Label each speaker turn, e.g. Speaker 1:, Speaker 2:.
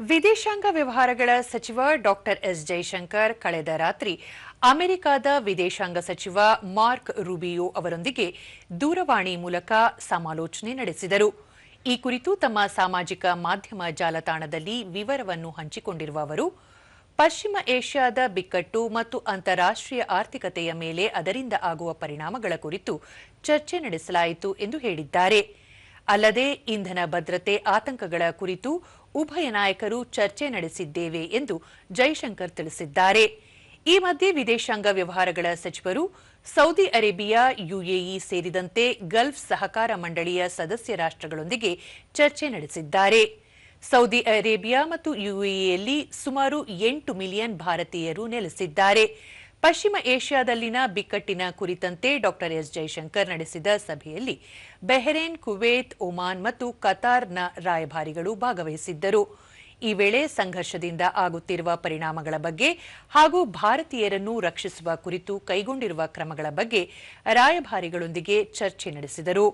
Speaker 1: ವಿದೇಶಾಂಗ ವ್ಯವಹಾರಗಳ ಸಚಿವ ಡಾಕ್ಟರ್ ಎಸ್ ಜೈಶಂಕರ್ ಕಳೆದ ರಾತ್ರಿ ಅಮೆರಿಕದ ವಿದೇಶಾಂಗ ಸಚಿವ ಮಾರ್ಕ್ ರೂಬಿಯೋ ಅವರೊಂದಿಗೆ ದೂರವಾಣಿ ಮೂಲಕ ಸಮಾಲೋಚನೆ ನಡೆಸಿದರು. ಈ ಕುರಿತು ತಮ್ಮ ಸಾಮಾಜಿಕ ಮಾಧ್ಯಮ ಜಾಲತಾಣದಲ್ಲಿ ವಿವರವನ್ನು ಹಂಚಿಕೊಂಡಿರುವ ಅವರು, ಪಶ್ಚಿಮ ಏಷ್ಯಾದ ಬಿಕ್ಕಟ್ಟು ಮತ್ತು ಅಂತಾರಾಷ್ಟ್ರೀಯ ಆರ್ಥಿಕತೆಯ ಮೇಲೆ ಅದರಿಂದ ಆಗುವ ಪರಿಣಾಮಗಳ ಕುರಿತು ಚರ್ಚೆ ನಡೆಸಲಾಯಿತು ಎಂದು ಹೇಳಿದ್ದಾರೆ. ಅಲ್ಲದೆ ಇಂಧನ ಭದ್ರತೆ ಆತಂಕಗಳ ಕುರಿತು ಉಭಯ ನಾಯಕರು ಚರ್ಚೆ ನಡೆಸಿದ್ದೇವೆ ಎಂದು ಜೈಶಂಕರ್ ತಿಳಿಸಿದ್ದಾರೆ. ಈ ಮಧ್ಯೆ ವಿದೇಶಾಂಗ ವ್ಯವಹಾರಗಳ ಸಚಿವರು ಸೌದಿ ಅರೇಬಿಯಾ, ಯುಎಇ ಸೇರಿದಂತೆ ಗಲ್ಫ್ ಸಹಕಾರ ಮಂಡಳಿಯ ಸದಸ್ಯ ರಾಷ್ಟ್ರಗಳೊಂದಿಗೆ ಚರ್ಚೆ ನಡೆಸಿದ್ದಾರೆ. ಸೌದಿ ಅರೇಬಿಯಾ ಮತ್ತು ಯುಎಇಯಲ್ಲಿ ಸುಮಾರು 8 ಮಿಲಿಯನ್ ಭಾರತೀಯರು ನೆಲೆಸಿದ್ದಾರೆ. ಪಶ್ಚಿಮ ಏಷ್ಯಾದಲ್ಲಿನ ಬಿಕ್ಕಟ್ಟಿನ ಕುರಿತಂತೆ ಡಾಕ್ಟರ್ ಎಸ್ ಜೈಶಂಕರ್ ನಡೆಸಿದ ಸಭೆಯಲ್ಲಿ ಬಹ್ರೇನ್, ಕುವೈತ್, ಒಮಾನ್ ಮತ್ತು ಕತಾರ್ನ ರಾಯಭಾರಿಗಳು ಭಾಗವಹಿಸಿದ್ದರು. ಈ ವೇಳೆ ಸಂಘರ್ಷದಿಂದ ಆಗುತ್ತಿರುವ ಪರಿಣಾಮಗಳ ಬಗ್ಗೆ ಹಾಗೂ ಭಾರತೀಯರನ್ನು ರಕ್ಷಿಸುವ ಕುರಿತು ಕೈಗೊಂಡಿರುವ ಕ್ರಮಗಳ ಬಗ್ಗೆ ರಾಯಭಾರಿಗಳೊಂದಿಗೆ ಚರ್ಚೆ ನಡೆಸಿದರು.